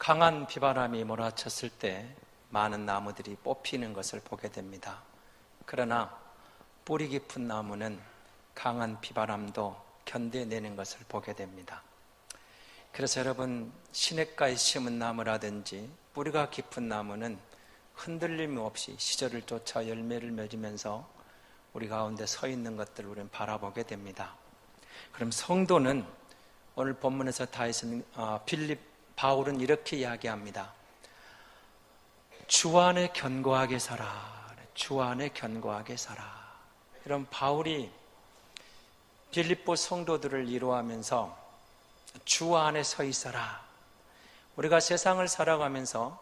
강한 비바람이 몰아쳤을 때 많은 나무들이 뽑히는 것을 보게 됩니다. 그러나 뿌리 깊은 나무는 강한 비바람도 견뎌내는 것을 보게 됩니다. 그래서 여러분, 시냇가에 심은 나무라든지 뿌리가 깊은 나무는 흔들림 없이 시절을 쫓아 열매를 맺으면서 우리 가운데 서 있는 것들을 우리는 바라보게 됩니다. 그럼 성도는 오늘 본문에서 바울은 이렇게 이야기합니다. 주 안에 견고하게 살아. 주 안에 견고하게 살아. 이런 바울이 빌립보 성도들을 위로하면서 주 안에 서 있어라. 우리가 세상을 살아가면서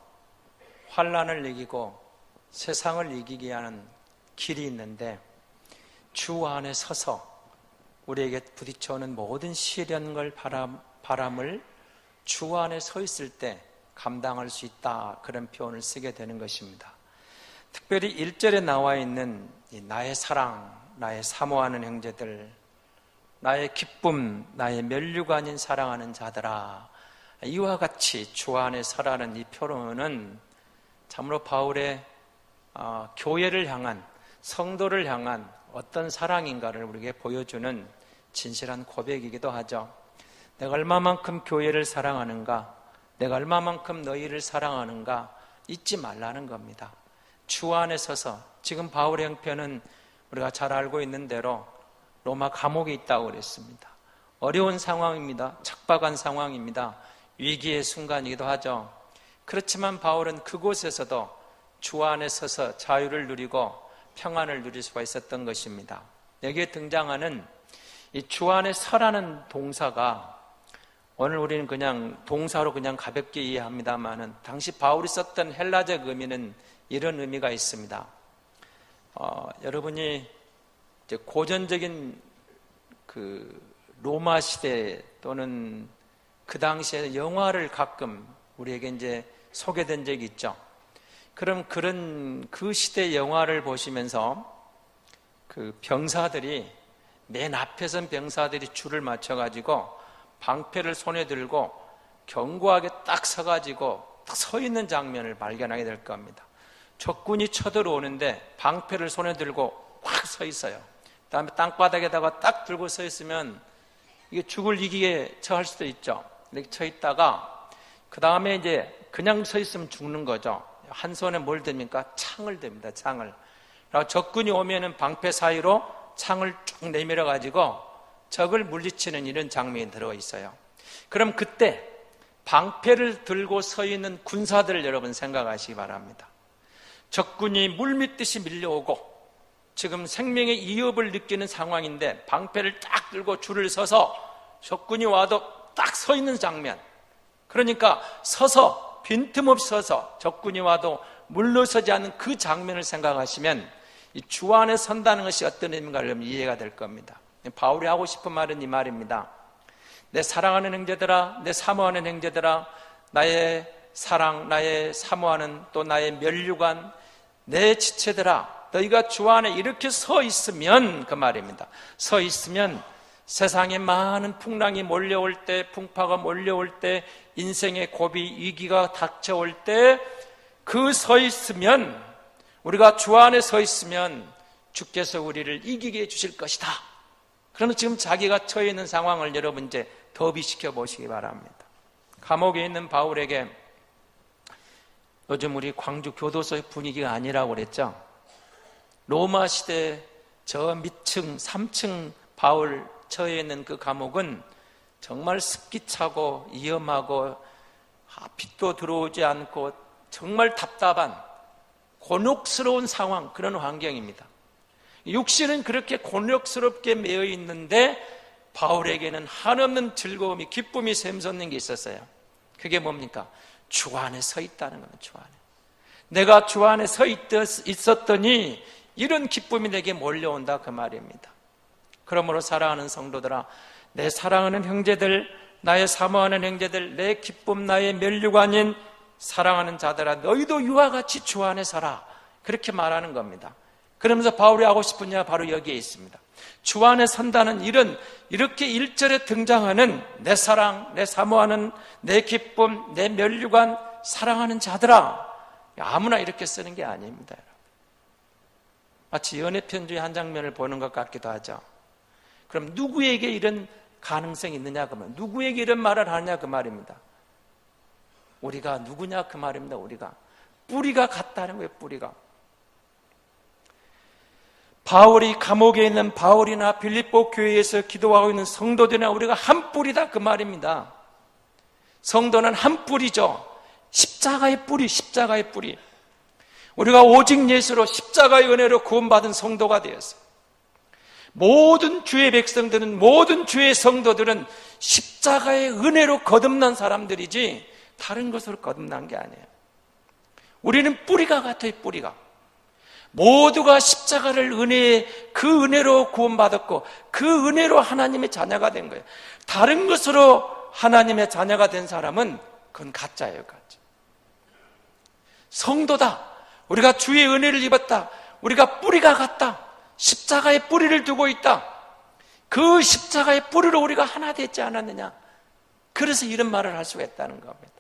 환난을 이기고 세상을 이기게 하는 길이 있는데 주 안에 서서 우리에게 부딪혀오는 모든 시련과 바람을 주 안에 서 있을 때 감당할 수 있다, 그런 표현을 쓰게 되는 것입니다. 특별히 1절에 나와 있는 나의 사랑, 나의 사모하는 형제들, 나의 기쁨, 나의 면류가 아닌 사랑하는 자들아, 이와 같이 주 안에 서라는 이 표현은 참으로 바울의 교회를 향한, 성도를 향한 어떤 사랑인가를 우리에게 보여주는 진실한 고백이기도 하죠. 내가 얼마만큼 교회를 사랑하는가, 내가 얼마만큼 너희를 사랑하는가 잊지 말라는 겁니다. 주 안에 서서, 지금 바울의 형편은 우리가 잘 알고 있는 대로 로마 감옥에 있다고 그랬습니다. 어려운 상황입니다. 척박한 상황입니다. 위기의 순간이기도 하죠. 그렇지만 바울은 그곳에서도 주 안에 서서 자유를 누리고 평안을 누릴 수가 있었던 것입니다. 여기에 등장하는 이 주 안에 서라는 동사가, 오늘 우리는 그냥 동사로 그냥 가볍게 이해합니다만은 당시 바울이 썼던 헬라적 의미는 이런 의미가 있습니다. 여러분이 이제 고전적인 그 로마 시대 또는 그 당시에 영화를 가끔 우리에게 이제 소개된 적이 있죠. 그럼 그 시대 영화를 보시면서 그 병사들이, 맨 앞에 선 병사들이 줄을 맞춰가지고 방패를 손에 들고 견고하게 딱 서가지고 딱 서 있는 장면을 발견하게 될 겁니다. 적군이 쳐들어오는데 방패를 손에 들고 확 서 있어요. 그다음에 땅바닥에다가 딱 들고 서 있으면 이게 죽을 이기게 처할 수도 있죠. 이렇게 쳐 있다가 그 다음에 이제 그냥 서 있으면 죽는 거죠. 한 손에 뭘 듭니까? 창을 듭니다. 창을. 그리고 적군이 오면은 방패 사이로 창을 쭉 내밀어 가지고 적을 물리치는 이런 장면이 들어가 있어요. 그럼 그때 방패를 들고 서 있는 군사들을 여러분 생각하시기 바랍니다. 적군이 물밀듯이 밀려오고 지금 생명의 위협을 느끼는 상황인데 방패를 딱 들고 줄을 서서 적군이 와도 딱 서 있는 장면. 그러니까 서서, 빈틈없이 서서 적군이 와도 물러서지 않는 그 장면을 생각하시면 이 주 안에 선다는 것이 어떤 의미인가를 이해가 될 겁니다. 바울이 하고 싶은 말은 이 말입니다. 내 사랑하는 형제들아, 내 사모하는 형제들아, 나의 사랑, 나의 사모하는, 또 나의 면류관, 내 지체들아, 너희가 주 안에 이렇게 서 있으면, 그 말입니다. 서 있으면 세상에 많은 풍랑이 몰려올 때, 풍파가 몰려올 때, 인생의 고비, 위기가 닥쳐올 때 그 서 있으면, 우리가 주 안에 서 있으면 주께서 우리를 이기게 해주실 것이다. 그러면 지금 자기가 처해 있는 상황을 여러분 이제 더비시켜 보시기 바랍니다. 감옥에 있는 바울에게, 요즘 우리 광주 교도소의 분위기가 아니라고 그랬죠. 로마 시대 저 밑층 3층 바울 처해 있는 그 감옥은 정말 습기차고 위험하고 빛도 들어오지 않고 정말 답답한 곤혹스러운 상황, 그런 환경입니다. 육신은 그렇게 곤혹스럽게 매여 있는데 바울에게는 한없는 즐거움이, 기쁨이 샘솟는 게 있었어요. 그게 뭡니까? 주 안에 서 있다는 겁니다. 주 안에. 내가 주 안에 서 있었더니 이런 기쁨이 내게 몰려온다, 그 말입니다. 그러므로 사랑하는 성도들아, 내 사랑하는 형제들, 나의 사모하는 형제들, 내 기쁨, 나의 면류관인 사랑하는 자들아, 너희도 이와 같이 주 안에 서라, 그렇게 말하는 겁니다. 그러면서 바울이 하고 싶은 얘기가 바로 여기에 있습니다. 주 안에 선다는 일은 이렇게 1절에 등장하는 내 사랑, 내 사모하는, 내 기쁨, 내 면류관, 사랑하는 자들아, 아무나 이렇게 쓰는 게 아닙니다. 마치 연애편지의 한 장면을 보는 것 같기도 하죠. 그럼 누구에게 이런 가능성이 있느냐 그 말, 누구에게 이런 말을 하느냐 그 말입니다. 우리가 누구냐 그 말입니다. 우리가 뿌리가 같다는 거예요. 뿌리가. 바울이 감옥에 있는 바울이나 빌립보 교회에서 기도하고 있는 성도들이나 우리가 한 뿌리다 그 말입니다. 성도는 한 뿌리죠. 십자가의 뿌리, 십자가의 뿌리. 우리가 오직 예수로 십자가의 은혜로 구원받은 성도가 되었어요. 모든 주의 백성들은, 모든 주의 성도들은 십자가의 은혜로 거듭난 사람들이지 다른 것으로 거듭난 게 아니에요. 우리는 뿌리가 같아요. 뿌리가. 모두가 십자가를 그 은혜로 구원받았고 그 은혜로 하나님의 자녀가 된 거예요. 다른 것으로 하나님의 자녀가 된 사람은 그건 가짜예요. 가짜. 성도다. 우리가 주의 은혜를 입었다. 우리가 뿌리가 같다. 십자가의 뿌리를 두고 있다. 그 십자가의 뿌리로 우리가 하나 되지 않았느냐. 그래서 이런 말을 할 수가 있다는 겁니다.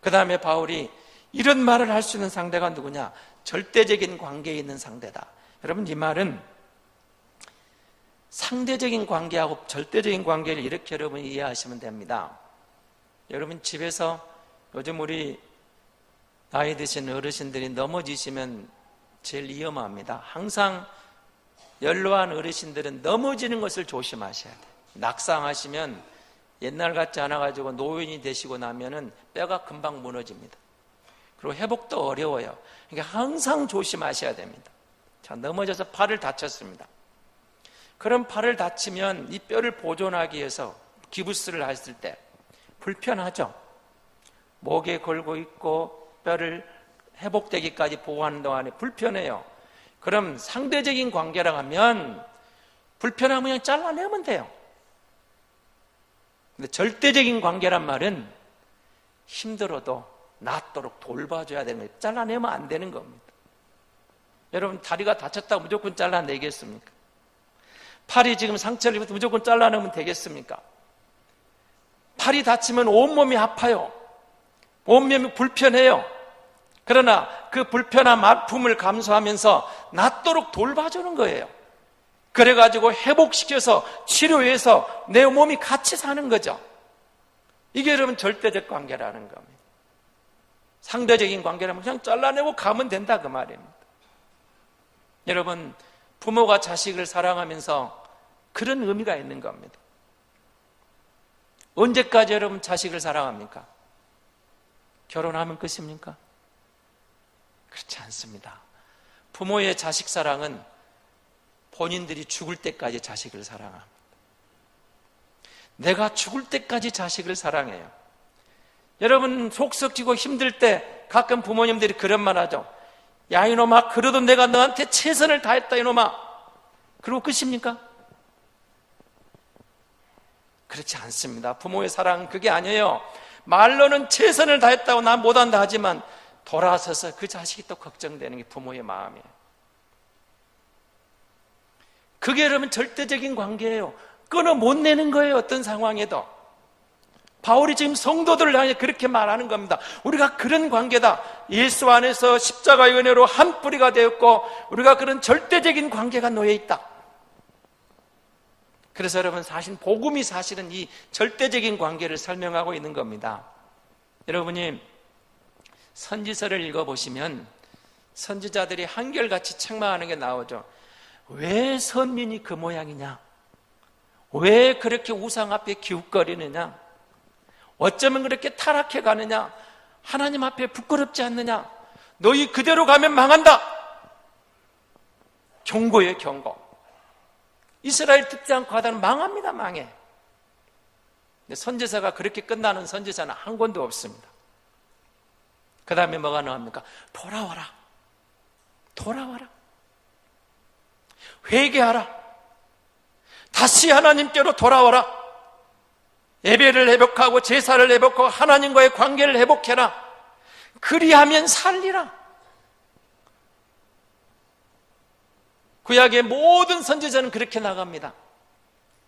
그 다음에 바울이 이런 말을 할 수 있는 상대가 누구냐? 절대적인 관계에 있는 상대다. 여러분, 이 말은 상대적인 관계하고 절대적인 관계를 이렇게 여러분 이해하시면 됩니다. 여러분 집에서 요즘 우리 나이 드신 어르신들이 넘어지시면 제일 위험합니다. 항상 연로한 어르신들은 넘어지는 것을 조심하셔야 돼요. 낙상하시면 옛날 같지 않아가지고 노인이 되시고 나면은 뼈가 금방 무너집니다. 그리고 회복도 어려워요. 그러니까 항상 조심하셔야 됩니다. 자, 넘어져서 팔을 다쳤습니다. 그럼 팔을 다치면 이 뼈를 보존하기 위해서 기부스를 했을 때 불편하죠. 목에 걸고 있고 뼈를 회복되기까지 보호하는 동안에 불편해요. 그럼 상대적인 관계라고 하면 불편하면 그냥 잘라내면 돼요. 근데 절대적인 관계란 말은 힘들어도 낫도록 돌봐줘야 되는 거예요. 잘라내면 안 되는 겁니다. 여러분 다리가 다쳤다고 무조건 잘라내겠습니까? 팔이 지금 상처를 입어서 무조건 잘라내면 되겠습니까? 팔이 다치면 온몸이 아파요. 온몸이 불편해요. 그러나 그 불편한 아픔을 감수하면서 낫도록 돌봐주는 거예요. 그래가지고 회복시켜서 치료해서 내 몸이 같이 사는 거죠. 이게 여러분 절대적 관계라는 겁니다. 상대적인 관계라면 그냥 잘라내고 가면 된다 그 말입니다. 여러분 부모가 자식을 사랑하면서 그런 의미가 있는 겁니다. 언제까지 여러분 자식을 사랑합니까? 결혼하면 끝입니까? 그렇지 않습니다. 부모의 자식 사랑은 본인들이 죽을 때까지 자식을 사랑합니다. 내가 죽을 때까지 자식을 사랑해요. 여러분 속 썩지고 힘들 때 가끔 부모님들이 그런 말 하죠. 야 이놈아, 그래도 내가 너한테 최선을 다했다 이놈아. 그리고 끝입니까? 그렇지 않습니다. 부모의 사랑은 그게 아니에요. 말로는 최선을 다했다고 난 못한다 하지만 돌아서서 그 자식이 또 걱정되는 게 부모의 마음이에요. 그게 여러분 절대적인 관계예요. 끊어 못 내는 거예요. 어떤 상황에도. 바울이 지금 성도들을 향해 그렇게 말하는 겁니다. 우리가 그런 관계다. 예수 안에서 십자가의 은혜로 한 뿌리가 되었고 우리가 그런 절대적인 관계가 놓여 있다. 그래서 여러분 사실 복음이 사실은 이 절대적인 관계를 설명하고 있는 겁니다. 여러분이 선지서를 읽어보시면 선지자들이 한결같이 책망하는 게 나오죠. 왜 선민이 그 모양이냐? 왜 그렇게 우상 앞에 기웃거리느냐? 어쩌면 그렇게 타락해 가느냐? 하나님 앞에 부끄럽지 않느냐? 너희 그대로 가면 망한다. 경고예요, 경고. 이스라엘 듣지 않고 하다는 망합니다, 망해. 근데 선지서가 그렇게 끝나는 선지서는 한 권도 없습니다. 그 다음에 뭐가 나옵니까? 돌아와라. 돌아와라. 회개하라. 다시 하나님께로 돌아와라. 예배를 회복하고 제사를 회복하고 하나님과의 관계를 회복해라. 그리하면 살리라. 구약의 모든 선지자는 그렇게 나갑니다.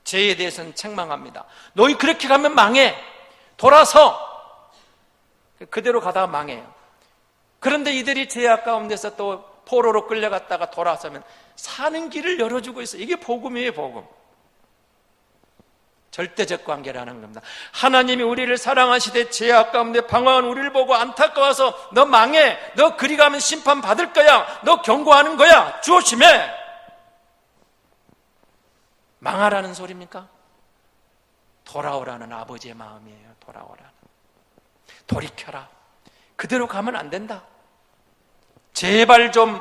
죄에 대해서는 책망합니다. 너희 그렇게 가면 망해. 돌아서. 그대로 가다가 망해요. 그런데 이들이 죄악 가운데서 또 포로로 끌려갔다가 돌아서면 사는 길을 열어주고 있어요. 이게 복음이에요, 복음. 절대적 관계라는 겁니다. 하나님이 우리를 사랑하시되 죄악 가운데 방황한 우리를 보고 안타까워서 너 망해. 너 그리 가면 심판 받을 거야. 너 경고하는 거야. 조심해. 망하라는 소리입니까? 돌아오라는 아버지의 마음이에요. 돌아오라는. 돌이켜라. 그대로 가면 안 된다. 제발 좀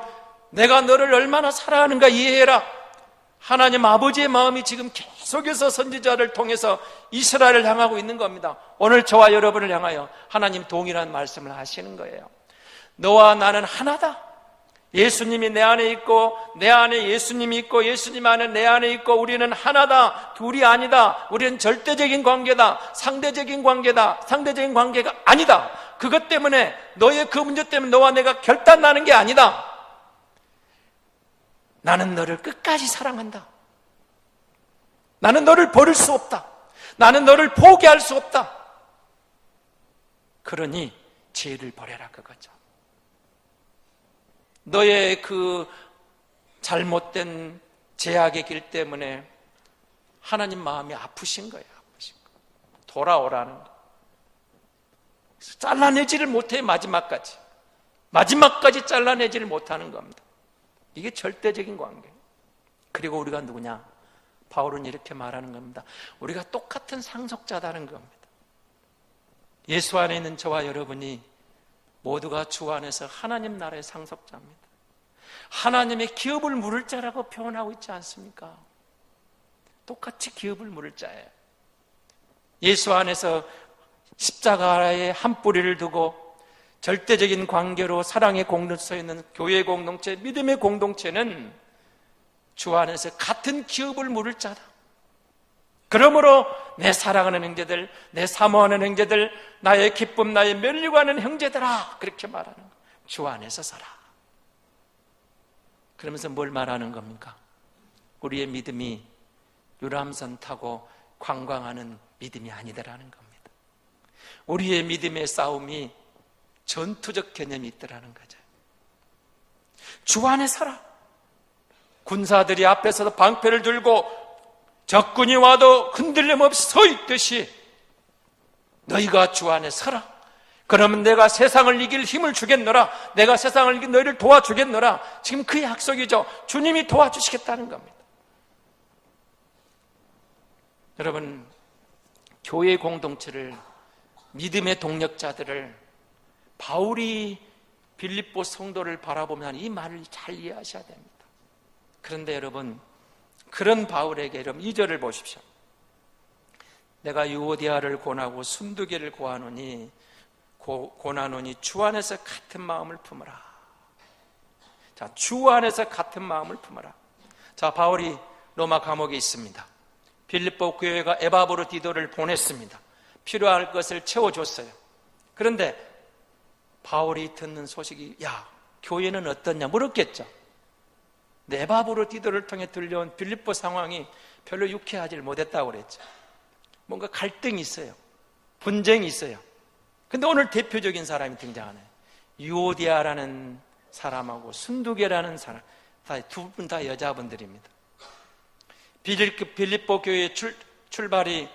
내가 너를 얼마나 사랑하는가 이해해라. 하나님 아버지의 마음이 지금 계속해서 선지자를 통해서 이스라엘을 향하고 있는 겁니다. 오늘 저와 여러분을 향하여 하나님 동일한 말씀을 하시는 거예요. 너와 나는 하나다. 예수님이 내 안에 있고 내 안에 예수님이 있고 예수님 안에 내 안에 있고 우리는 하나다. 둘이 아니다. 우리는 절대적인 관계다. 상대적인 관계다. 상대적인 관계가 아니다. 그것 때문에 너의 그 문제 때문에 너와 내가 결단나는 게 아니다. 나는 너를 끝까지 사랑한다. 나는 너를 버릴 수 없다. 나는 너를 포기할 수 없다. 그러니 죄를 버려라 그거죠. 너의 그 잘못된 죄악의 길 때문에 하나님 마음이 아프신 거예요. 아프신 거. 돌아오라는 거. 잘라내지를 못해. 마지막까지 잘라내지를 못하는 겁니다. 이게 절대적인 관계. 그리고 우리가 누구냐? 바울은 이렇게 말하는 겁니다. 우리가 똑같은 상속자다는 겁니다. 예수 안에 있는 저와 여러분이 모두가 주 안에서 하나님 나라의 상속자입니다. 하나님의 기업을 물을 자라고 표현하고 있지 않습니까? 똑같이 기업을 물을 자예요. 예수 안에서 십자가에 한 뿌리를 두고 절대적인 관계로 사랑의 공동체에 있는 교회의 공동체, 믿음의 공동체는 주 안에서 같은 기업을 물을 자다. 그러므로 내 사랑하는 형제들, 내 사모하는 형제들, 나의 기쁨, 나의 멸류관은 형제들아, 그렇게 말하는 거예요. 주 안에서 살아. 그러면서 뭘 말하는 겁니까? 우리의 믿음이 유람선 타고 관광하는 믿음이 아니더라는 겁니다. 우리의 믿음의 싸움이 전투적 개념이 있더라는 거죠. 주 안에 살아. 군사들이 앞에서도 방패를 들고 적군이 와도 흔들림 없이 서 있듯이 너희가 주 안에 서라. 그러면 내가 세상을 이길 힘을 주겠노라. 내가 세상을 이길 너희를 도와주겠노라. 지금 그 약속이죠. 주님이 도와주시겠다는 겁니다. 여러분, 교회 공동체를, 믿음의 동력자들을 바울이 빌립보 성도를 바라보면 이 말을 잘 이해하셔야 됩니다. 그런데 여러분, 그런 바울에게 여러분 2절을 보십시오. 내가 유오디아를 고나고 순두개를 고하노니 주 안에서 같은 마음을 품으라. 자, 주 안에서 같은 마음을 품으라. 자, 바울이 로마 감옥에 있습니다. 빌립보 교회가 에바브로디도를 보냈습니다. 필요할 것을 채워줬어요. 그런데 바울이 듣는 소식이, 야, 교회는 어떻냐 물었겠죠. 에바브로디도를 통해 들려온 빌립보 상황이 별로 유쾌하지 못했다고 그랬죠. 뭔가 갈등이 있어요. 분쟁이 있어요. 근데 오늘 대표적인 사람이 등장하네요. 유오디아라는 사람하고 순두개라는 사람, 두 분 다 여자분들입니다. 빌립보 교회의 출발이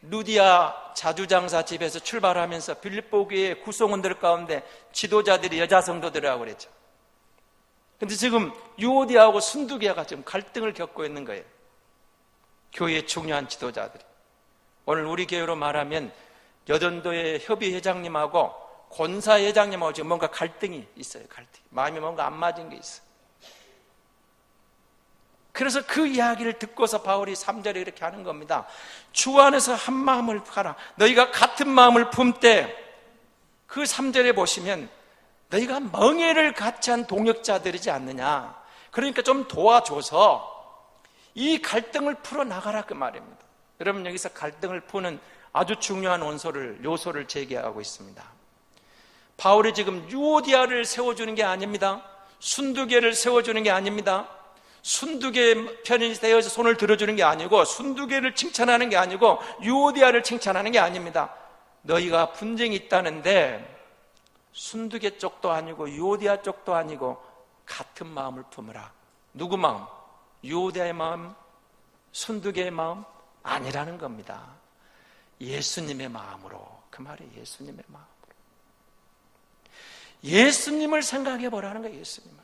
루디아 자주장사 집에서 출발하면서 빌립보 교회의 구성원들 가운데 지도자들이 여자 성도들이라고 그랬죠. 근데 지금 유오디아하고 순두개가 지금 갈등을 겪고 있는 거예요. 교회의 중요한 지도자들이. 오늘 우리 교회로 말하면 여전도의 협의회장님하고 권사회장님하고 지금 뭔가 갈등이 있어요. 갈등. 마음이 뭔가 안 맞은 게 있어요. 그래서 그 이야기를 듣고서 바울이 3절에 이렇게 하는 겁니다. 주 안에서 한 마음을 하라. 너희가 같은 마음을 품되, 그 3절에 보시면 너희가 멍에를 같이 한 동역자들이지 않느냐. 그러니까 좀 도와줘서 이 갈등을 풀어나가라 그 말입니다. 여러분, 여기서 갈등을 푸는 아주 중요한 요소를 제기하고 있습니다. 바울이 지금 유오디아를 세워주는 게 아닙니다. 순두개를 세워주는 게 아닙니다. 순두개 편이 되어서 손을 들어주는 게 아니고, 순두개를 칭찬하는 게 아니고, 유오디아를 칭찬하는 게 아닙니다. 너희가 분쟁이 있다는데 순두개 쪽도 아니고 유오디아 쪽도 아니고 같은 마음을 품으라. 누구 마음? 유오디아의 마음, 순두개의 마음? 아니라는 겁니다. 예수님의 마음으로. 그 말이 예수님의 마음으로. 예수님을 생각해 보라는 거예요. 예수님을.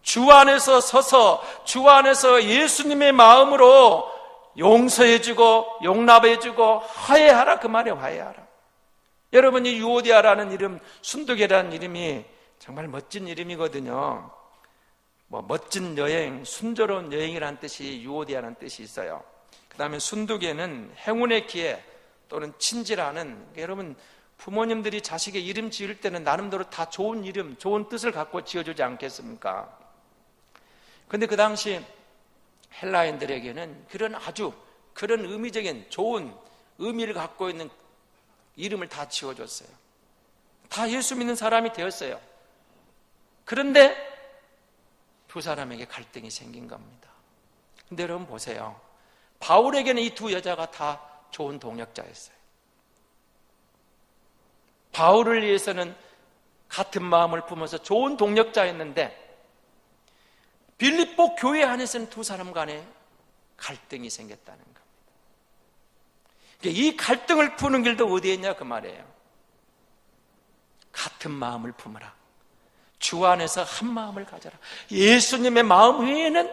주 안에서 서서 주 안에서 예수님의 마음으로 용서해주고 용납해주고 화해하라. 그 말이에요. 화해하라. 여러분, 이 유오디아라는 이름, 순두개라는 이름이 정말 멋진 이름이거든요. 멋진 여행, 순조로운 여행이라는 뜻이 유오디아라는 뜻이 있어요. 그 다음에 순두개는 행운의 기회 또는 친지라는, 여러분, 부모님들이 자식의 이름 지을 때는 나름대로 다 좋은 이름, 좋은 뜻을 갖고 지어주지 않겠습니까? 근데 그 당시 헬라인들에게는 그런 의미적인 좋은 의미를 갖고 있는 이름을 다 지어줬어요. 다 예수 믿는 사람이 되었어요. 그런데 두 사람에게 갈등이 생긴 겁니다. 근데 여러분 보세요. 바울에게는 이 두 여자가 다 좋은 동역자였어요. 바울을 위해서는 같은 마음을 품어서 좋은 동역자였는데, 빌립보 교회 안에서는 두 사람 간에 갈등이 생겼다는 겁니다. 이 갈등을 푸는 길도 어디에 있냐 그 말이에요. 같은 마음을 품으라. 주 안에서 한 마음을 가져라. 예수님의 마음 외에는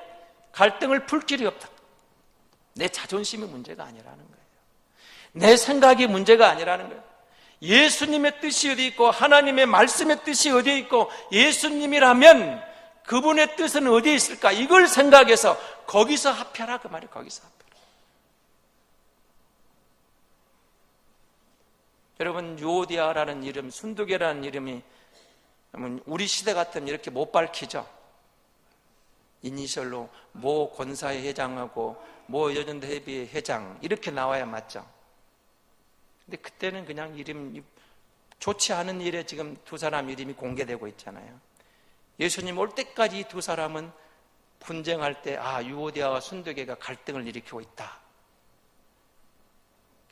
갈등을 풀 길이 없다. 내 자존심이 문제가 아니라는 거예요. 내 생각이 문제가 아니라는 거예요. 예수님의 뜻이 어디 있고 하나님의 말씀의 뜻이 어디에 있고 예수님이라면 그분의 뜻은 어디에 있을까? 이걸 생각해서 거기서 합해라 그 말이에요. 거기서 합해라. 여러분, 유오디아라는 이름, 순두개라는 이름이 우리 시대 같으면 이렇게 못 밝히죠. 이니셜로 모 권사회 회장하고 모 여전대 회비 회장 이렇게 나와야 맞죠. 근데 그때는 그냥 이름, 좋지 않은 일에 지금 두 사람 이름이 공개되고 있잖아요. 예수님 올 때까지 이 두 사람은 분쟁할 때 유오디아와 순두개가 갈등을 일으키고 있다.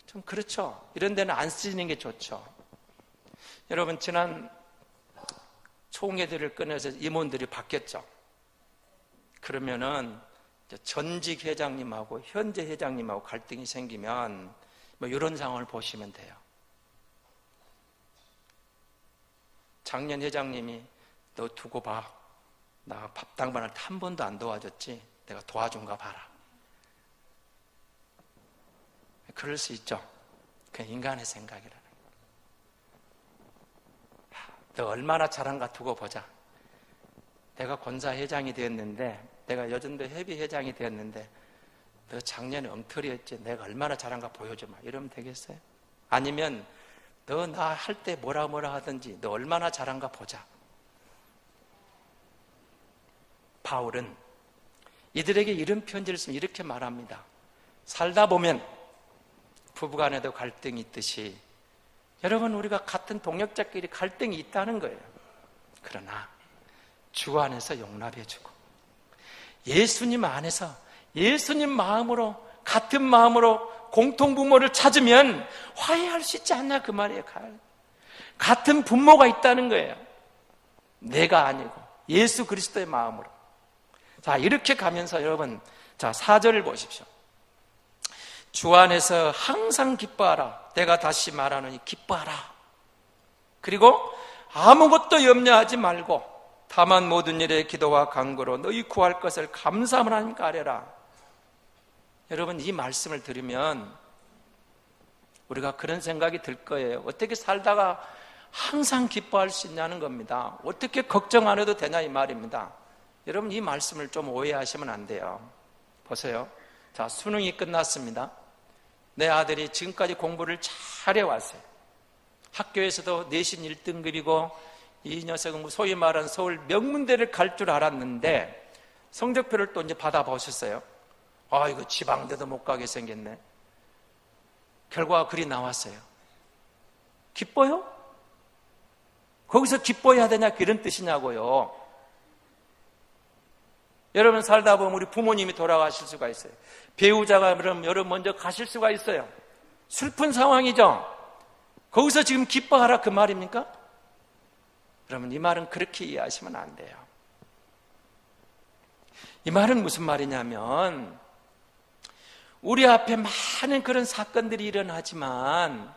좀 그렇죠. 이런 데는 안 쓰이는 게 좋죠. 여러분, 지난 총회들을 꺼내서 임원들이 바뀌었죠. 그러면은 전직 회장님하고 현재 회장님하고 갈등이 생기면 이런 상황을 보시면 돼요. 작년 회장님이 너 두고 봐. 나 밥 당번을 한 번도 안 도와줬지. 내가 도와준가 봐라. 그럴 수 있죠. 그냥 인간의 생각이라는 거예요. 너 얼마나 잘한가 두고 보자. 내가 권사회장이 되었는데, 내가 여전도 협의회장이 되었는데 너 작년에 엉터리였지. 내가 얼마나 잘한가 보여줘봐. 이러면 되겠어요? 아니면 너 나 할 때 뭐라 하든지 너 얼마나 잘한가 보자. 바울은 이들에게 이런 편지를 쓰면 이렇게 말합니다. 살다 보면 부부간에도 갈등이 있듯이 여러분, 우리가 같은 동역자끼리 갈등이 있다는 거예요. 그러나 주 안에서 용납해주고 예수님 안에서 예수님 마음으로, 같은 마음으로 공통부모를 찾으면 화해할 수 있지 않나 그 말이에요. 같은 부모가 있다는 거예요. 내가 아니고 예수 그리스도의 마음으로. 자, 이렇게 가면서 여러분, 자, 4절을 보십시오. 주 안에서 항상 기뻐하라. 내가 다시 말하노니 기뻐하라. 그리고 아무것도 염려하지 말고 다만 모든 일에 기도와 간구로 너희 구할 것을 감사함을 하나님께 아뢰라. 여러분, 이 말씀을 들으면 우리가 그런 생각이 들 거예요. 어떻게 살다가 항상 기뻐할 수 있냐는 겁니다. 어떻게 걱정 안 해도 되냐 이 말입니다. 여러분, 이 말씀을 좀 오해하시면 안 돼요. 보세요. 자, 수능이 끝났습니다. 내 아들이 지금까지 공부를 잘 해왔어요. 학교에서도 내신 1등급이고 이 녀석은 소위 말하는 서울 명문대를 갈 줄 알았는데 성적표를 또 이제 받아보셨어요. 이거 지방대도 못 가게 생겼네. 결과가 그리 나왔어요. 기뻐요? 거기서 기뻐해야 되냐, 그런 뜻이냐고요. 여러분 살다 보면 우리 부모님이 돌아가실 수가 있어요. 배우자가 그럼 여러분 먼저 가실 수가 있어요. 슬픈 상황이죠. 거기서 지금 기뻐하라 그 말입니까? 여러분 이 말은 그렇게 이해하시면 안 돼요. 이 말은 무슨 말이냐면 우리 앞에 많은 그런 사건들이 일어나지만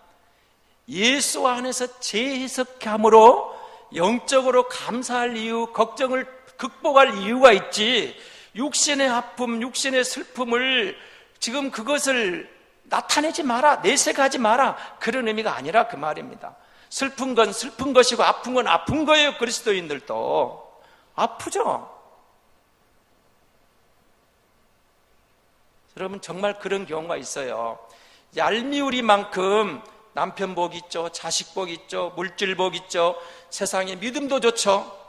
예수 안에서 재해석함으로 영적으로 감사할 이유, 걱정을 극복할 이유가 있지, 육신의 아픔, 육신의 슬픔을 지금 그것을 나타내지 마라, 내색하지 마라, 그런 의미가 아니라 그 말입니다. 슬픈 건 슬픈 것이고 아픈 건 아픈 거예요. 그리스도인들도 아프죠. 여러분 정말 그런 경우가 있어요. 얄미우리만큼 남편 복 있죠, 자식 복 있죠, 물질 복 있죠, 세상에 믿음도 좋죠.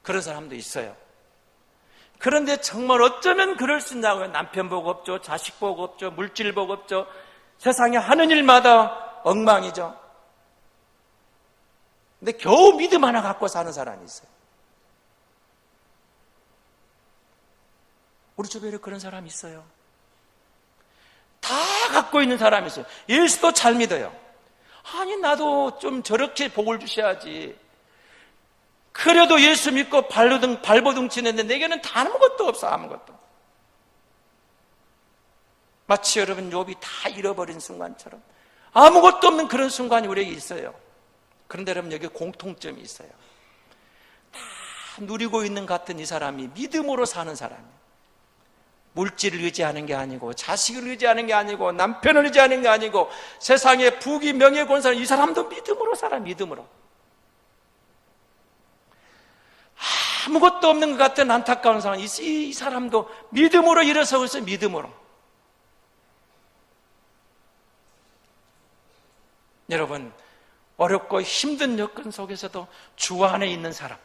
그런 사람도 있어요. 그런데 정말 어쩌면 그럴 수 있냐고요. 남편 복 없죠, 자식 복 없죠, 물질 복 없죠. 세상에 하는 일마다 엉망이죠. 근데 겨우 믿음 하나 갖고 사는 사람이 있어요. 우리 주변에 그런 사람이 있어요. 다 갖고 있는 사람이 있어요. 예수도 잘 믿어요. 아니 나도 좀 저렇게 복을 주셔야지. 그래도 예수 믿고 발버둥 치는데 내게는 다 아무것도 없어. 아무것도. 마치 여러분 욥이 다 잃어버린 순간처럼 아무것도 없는 그런 순간이 우리에게 있어요. 그런데 여러분 여기 공통점이 있어요. 다 누리고 있는 것 같은 이 사람이 믿음으로 사는 사람이에요. 물질을 의지하는 게 아니고 자식을 의지하는 게 아니고 남편을 의지하는 게 아니고 세상에 부귀 명예 권세, 이 사람도 믿음으로 살아. 믿음으로. 아무것도 없는 것 같은 안타까운 상황, 이 사람도 믿음으로 일어서고 있어요. 믿음으로. 여러분 어렵고 힘든 여건 속에서도 주 안에 있는 사람,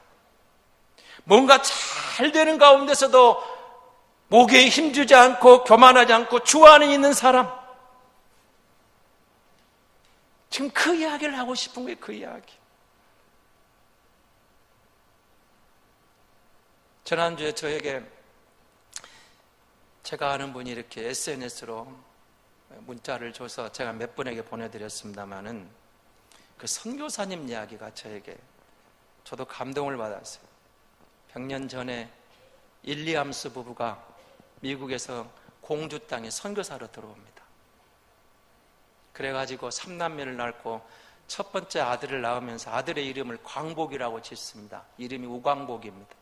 뭔가 잘 되는 가운데서도 목에 힘주지 않고 교만하지 않고 주 안에 있는 사람, 지금 그 이야기를 하고 싶은 거예요. 그 이야기. 지난주에 저에게 제가 아는 분이 이렇게 SNS로 문자를 줘서 제가 몇 분에게 보내드렸습니다마는 그 선교사님 이야기가 저도 감동을 받았어요. 100년 전에 일리암스 부부가 미국에서 공주 땅에 선교사로 들어옵니다. 그래가지고 3남매를 낳고 첫 번째 아들을 낳으면서 아들의 이름을 광복이라고 짓습니다. 이름이 우광복입니다.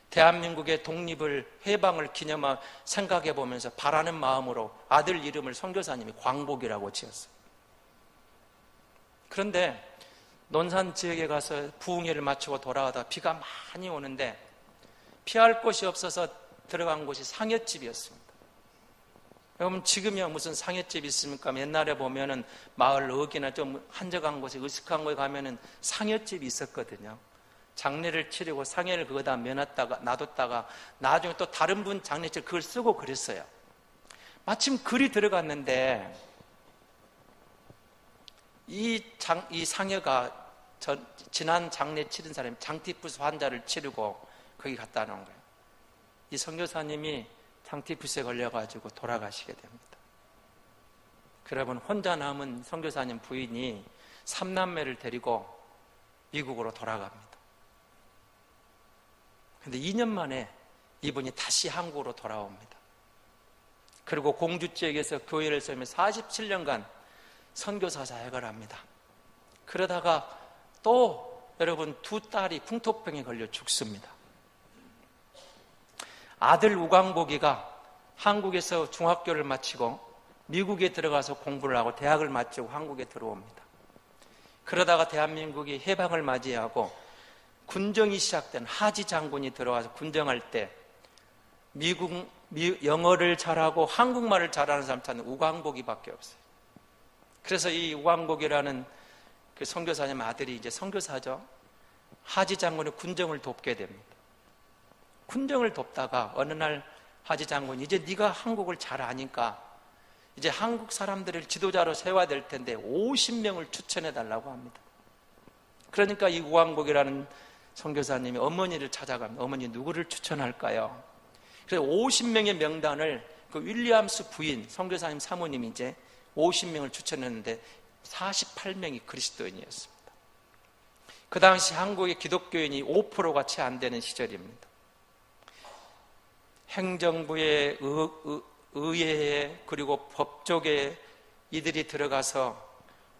대한민국의 독립을, 해방을 기념하 생각해 보면서 바라는 마음으로 아들 이름을 선교사님이 광복이라고 지었어요. 그런데 논산 지역에 가서 부흥회를 마치고 돌아가다 비가 많이 오는데 피할 곳이 없어서 들어간 곳이 상여집이었습니다. 여러분 지금이야 무슨 상여집이 있습니까? 옛날에 보면은 마을 어귀나 좀 한적한 곳에 으슥한 곳에 가면은 상여집이 있었거든요. 장례를 치르고 상해를 그거다 놔뒀다가 나중에 또 다른 분 장례칠 그걸 쓰고 그랬어요. 마침 글이 들어갔는데 이 상여가 지난 장례 치른 사람이 장티푸스 환자를 치르고 거기 갔다 놓은 거예요. 이 선교사님이 장티푸스에 걸려가지고 돌아가시게 됩니다. 그러면 혼자 남은 선교사님 부인이 3남매를 데리고 미국으로 돌아갑니다. 그런데 2년 만에 이분이 다시 한국으로 돌아옵니다. 그리고 공주 지역에서 교회를 세우며 47년간 선교사 사역을 합니다. 그러다가 또 여러분 두 딸이 풍토병에 걸려 죽습니다. 아들 우광복이가 한국에서 중학교를 마치고 미국에 들어가서 공부를 하고 대학을 마치고 한국에 들어옵니다. 그러다가 대한민국이 해방을 맞이하고 군정이 시작된 하지 장군이 들어와서 군정할 때 영어를 잘하고 한국말을 잘하는 사람 찾는 우광복이밖에 없어요. 그래서 이 우광복이라는 그 선교사님 아들이 이제 선교사죠. 하지 장군의 군정을 돕게 됩니다. 군정을 돕다가 어느 날 하지 장군이 이제 네가 한국을 잘 아니까 이제 한국 사람들을 지도자로 세워야 될 텐데 50명을 추천해 달라고 합니다. 그러니까 이 우광복이라는 선교사님이 어머니를 찾아갑니다. 어머니 누구를 추천할까요? 그래서 50명의 명단을 그 윌리엄스 부인, 선교사님 사모님이 이제 50명을 추천했는데 48명이 그리스도인이었습니다. 그 당시 한국의 기독교인이 5%가 채 안 되는 시절입니다. 행정부의 의회에 그리고 법조계 이들이 들어가서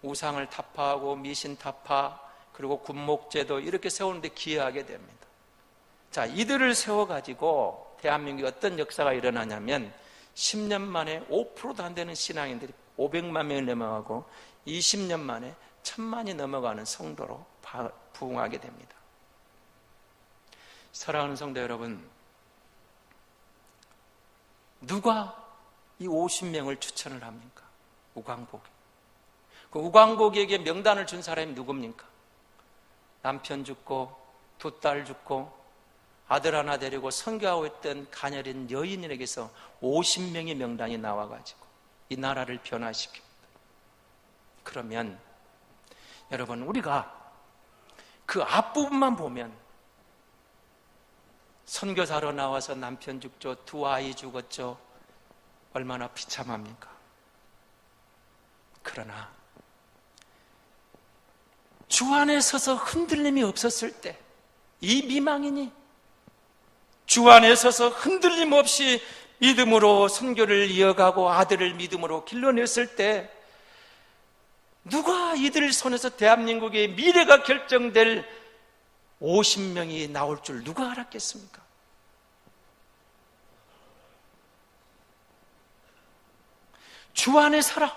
우상을 타파하고 미신 타파 그리고 군목제도 이렇게 세우는데 기여하게 됩니다. 자, 이들을 세워가지고 대한민국에 어떤 역사가 일어나냐면 10년 만에 5%도 안 되는 신앙인들이 500만 명이 넘어가고 20년 만에 1000만이 넘어가는 성도로 부흥하게 됩니다. 사랑하는 성도 여러분, 누가 이 50명을 추천을 합니까? 우광복이. 그 우광복에게 명단을 준 사람이 누굽니까? 남편 죽고 두 딸 죽고 아들 하나 데리고 선교하고 있던 가녀린 여인에게서 50명의 명단이 나와가지고 이 나라를 변화시킵니다. 그러면 여러분, 우리가 그 앞부분만 보면 선교사로 나와서 남편 죽죠, 두 아이 죽었죠, 얼마나 비참합니까? 그러나 주 안에 서서 흔들림이 없었을 때, 이 미망인이 주 안에 서서 흔들림 없이 믿음으로 선교를 이어가고 아들을 믿음으로 길러냈을 때, 누가 이들 손에서 대한민국의 미래가 결정될 50명이 나올 줄 누가 알았겠습니까? 주 안에 살아.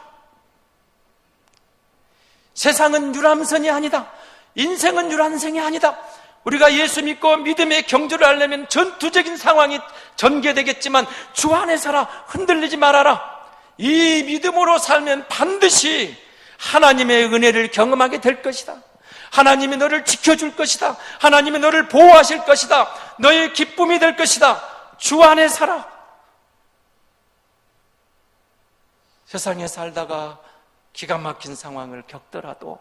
세상은 유람선이 아니다. 인생은 유람선이 아니다. 우리가 예수 믿고 믿음의 경주를 하려면 전투적인 상황이 전개되겠지만 주 안에 살아. 흔들리지 말아라. 이 믿음으로 살면 반드시 하나님의 은혜를 경험하게 될 것이다. 하나님이 너를 지켜줄 것이다. 하나님이 너를 보호하실 것이다. 너의 기쁨이 될 것이다. 주 안에 살아. 세상에 살다가 기가 막힌 상황을 겪더라도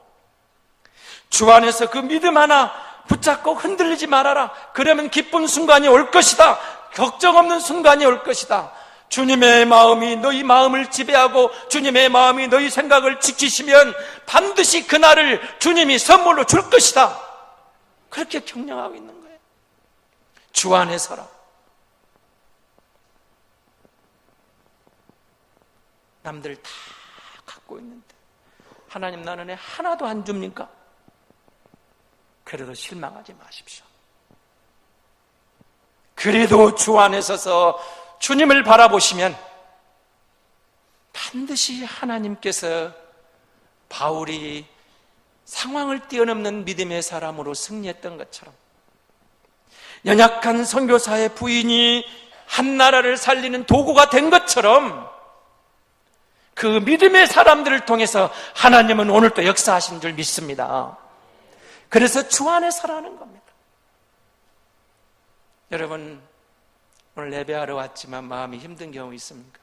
주 안에서 그 믿음 하나 붙잡고 흔들리지 말아라. 그러면 기쁜 순간이 올 것이다. 걱정 없는 순간이 올 것이다. 주님의 마음이 너희 마음을 지배하고 주님의 마음이 너희 생각을 지키시면 반드시 그날을 주님이 선물로 줄 것이다. 그렇게 격려하고 있는 거예요. 주 안에 서라. 남들 다 갖고 있는데 하나님 나는 애 하나도 안 줍니까? 그래도 실망하지 마십시오. 그래도 주 안에 서서 주님을 바라보시면 반드시 하나님께서 바울이 상황을 뛰어넘는 믿음의 사람으로 승리했던 것처럼 연약한 선교사의 부인이 한 나라를 살리는 도구가 된 것처럼 그 믿음의 사람들을 통해서 하나님은 오늘 또 역사하신 줄 믿습니다. 그래서 주 안에 살아가는 겁니다. 여러분, 오늘 예배하러 왔지만 마음이 힘든 경우 있습니까?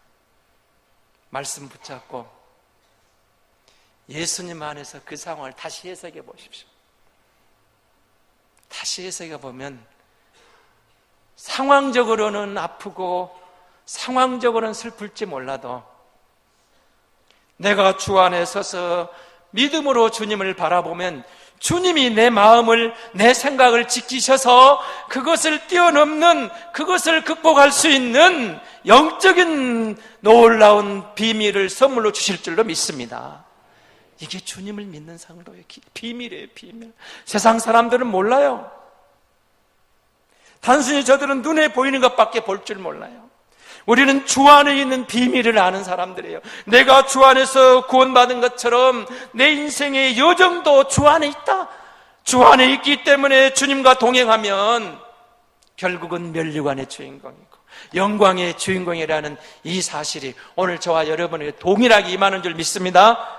말씀 붙잡고 예수님 안에서 그 상황을 다시 해석해 보십시오. 다시 해석해 보면 상황적으로는 아프고 상황적으로는 슬플지 몰라도 내가 주 안에 서서 믿음으로 주님을 바라보면 주님이 내 마음을, 내 생각을 지키셔서 그것을 뛰어넘는, 그것을 극복할 수 있는 영적인 놀라운 비밀을 선물로 주실 줄로 믿습니다. 이게 주님을 믿는 상도의 비밀이에요, 비밀. 세상 사람들은 몰라요. 단순히 저들은 눈에 보이는 것밖에 볼 줄 몰라요. 우리는 주 안에 있는 비밀을 아는 사람들이에요. 내가 주 안에서 구원받은 것처럼 내 인생의 여정도 주 안에 있다. 주 안에 있기 때문에 주님과 동행하면 결국은 면류관의 주인공이고 영광의 주인공이라는 이 사실이 오늘 저와 여러분에게 동일하게 임하는 줄 믿습니다.